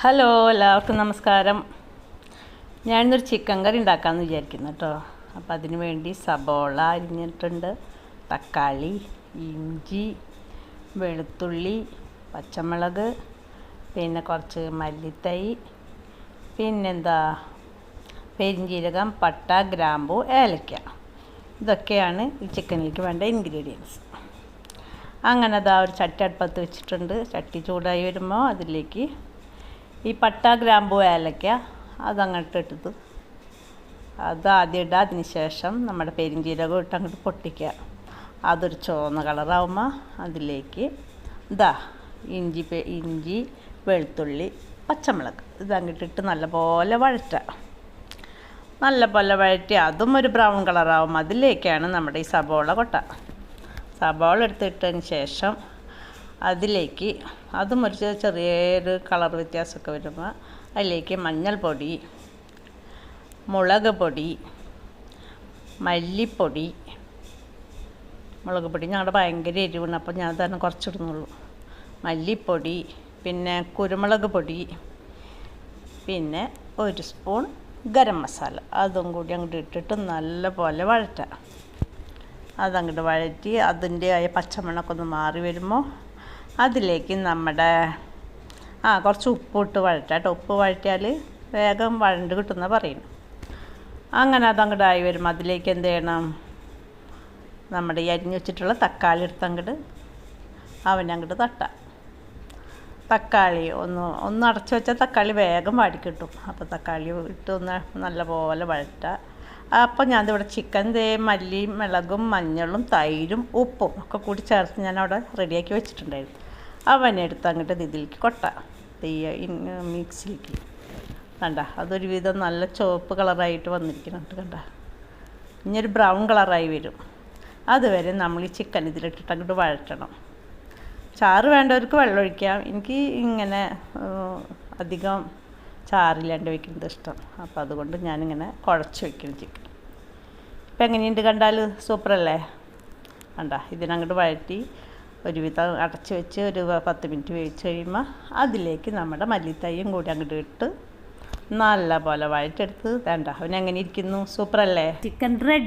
Hello, എല്ലാവർക്കും നമസ്കാരം. ഞാനിന്നൊരു chicken കറി ഉണ്ടാക്കാമെന്ന് വിചാരിക്കുന്നു കേട്ടോ. അപ്പോൾ അതിന് വേണ്ടി സബോള അരിഞ്ഞിട്ടുണ്ട്, തക്കാളി, ഇഞ്ചി, വെളുത്തുള്ളി, പച്ചമുളക്, പിന്നെ കുറച്ച് മല്ലിത്തൈ, പിന്നെന്താ പെരിഞ്ജീരകം, പട്ട, ഗ്രാമ്പു, ഏലക്ക. ഇതൊക്കെയാണ് ഈ ചിക്കനിലേക്ക് വേണ്ട ഇൻഗ്രീഡിയൻസ്. അങ്ങനെ അതാ ഒരു ചട്ടി അടുപ്പത്ത് വെച്ചിട്ടുണ്ട്. ചട്ടി ചൂടായി വരുമ്പോൾ അതിലേക്ക് ഈ പട്ട, ഗ്രാമ്പു, ഏലക്ക അതങ്ങോട്ട് ഇട്ടത് ആദ്യം ഇടുക. അതിന് ശേഷം നമ്മുടെ പെരിഞ്ജീരകം ഇട്ട് അങ്ങോട്ട് പൊട്ടിക്കുക. അതൊരു ചുവന്ന കളറാവുമ്പോൾ അതിലേക്ക് ഇഞ്ചി, വെളുത്തുള്ളി, പച്ചമുളക് ഇതങ്ങിട്ടിട്ട് നല്ലപോലെ വഴറ്റി അതും ഒരു ബ്രൗൺ കളറാവും. അതിലേക്കാണ് നമ്മുടെ ഈ സബോള സബോള എടുത്തിട്ടതിന് ശേഷം അതിലേക്ക് അതും ഒരു ചെറിയൊരു കളർ വ്യത്യാസമൊക്കെ വരുമ്പോൾ അതിലേക്ക് മഞ്ഞൾപ്പൊടി, മുളക് പൊടി, മല്ലിപ്പൊടി. മുളക് പൊടി ഞങ്ങളുടെ ഭയങ്കര എരിവാണ്, അപ്പോൾ ഞാൻ തന്നെ കുറച്ചിടുന്നുള്ളൂ. മല്ലിപ്പൊടി, പിന്നെ കുരുമുളക് പൊടി, പിന്നെ ഒരു സ്പൂൺ ഗരം മസാല. അതും കൂടി അങ്ങോട്ട് ഇട്ടിട്ട് നല്ലപോലെ വഴറ്റാം. അതങ്ങോട്ട് വഴറ്റി അതിൻ്റെ പച്ചമണമൊക്കെ ഒന്ന് മാറി വരുമ്പോൾ അതിലേക്ക് നമ്മുടെ കുറച്ച് ഉപ്പിട്ട് വഴറ്റാം കേട്ടോ. ഉപ്പ് വഴറ്റിയാൽ വേഗം വഴണ്ട് കിട്ടുന്ന പറയുന്നു. അങ്ങനെ അതങ്ങോട്ട് ആയി വരുമ്പോൾ അതിലേക്ക് എന്ത് ചെയ്യണം, നമ്മുടെ ഈ അരിഞ്ഞ് വെച്ചിട്ടുള്ള തക്കാളി എടുത്ത് അങ്ങോട്ട് തട്ടാം. തക്കാളി ഒന്ന് അടച്ചു വെച്ചാൽ തക്കാളി വേഗം വാടിക്കിട്ടും. അപ്പോൾ തക്കാളി ഇട്ട് ഒന്ന് നല്ലപോലെ വഴറ്റുക. അപ്പോൾ ഞാനിവിടെ ചിക്കൻ മല്ലിയും, മുളകും, മഞ്ഞളും, തൈരും, ഉപ്പും ഒക്കെ കൂടി ചേർത്ത് ഞാനവിടെ റെഡിയാക്കി വെച്ചിട്ടുണ്ടായിരുന്നു. അവനെടുത്ത് അങ്ങോട്ട് ഇതിലേക്ക് മിക്സിലേക്ക് കണ്ട. അതൊരു വിധം നല്ല ചുവപ്പ് കളറായിട്ട് വന്നിരിക്കുന്നുണ്ട് കണ്ട. ഇനിയൊരു ബ്രൗൺ കളറായി വരും. അതുവരെ നമ്മൾ ഈ ചിക്കൻ ഇതിലിട്ടിട്ട് അങ്ങോട്ട് വഴറ്റണം. ചാറ് വേണ്ടവർക്ക് വെള്ളം ഒഴിക്കാം. എനിക്ക് ഇങ്ങനെ അധികം ചാറില്ലാണ്ട് വയ്ക്കുന്നത് ഇഷ്ടം. അപ്പോൾ അതുകൊണ്ട് ഞാനിങ്ങനെ കുഴച്ച് വയ്ക്കും ചിക്കൻ. ഇപ്പം എങ്ങനെയുണ്ട് കണ്ടാൽ സൂപ്പറല്ലേ. ഇതിനങ്ങോട്ട് വഴറ്റി ഒരുവിധം അടച്ച് വെച്ച് ഒരു 10 മിനിറ്റ് വേവിച്ച് കഴിയുമ്പോൾ അതിലേക്ക് നമ്മുടെ മല്ലിത്തൈയും കൂടി അങ്ങോട്ട് ഇട്ട് നല്ല പോലെ വഴറ്റെടുത്ത് അവനെങ്ങനെ ഇരിക്കുന്നു, സൂപ്പറല്ലേ. Chicken ready.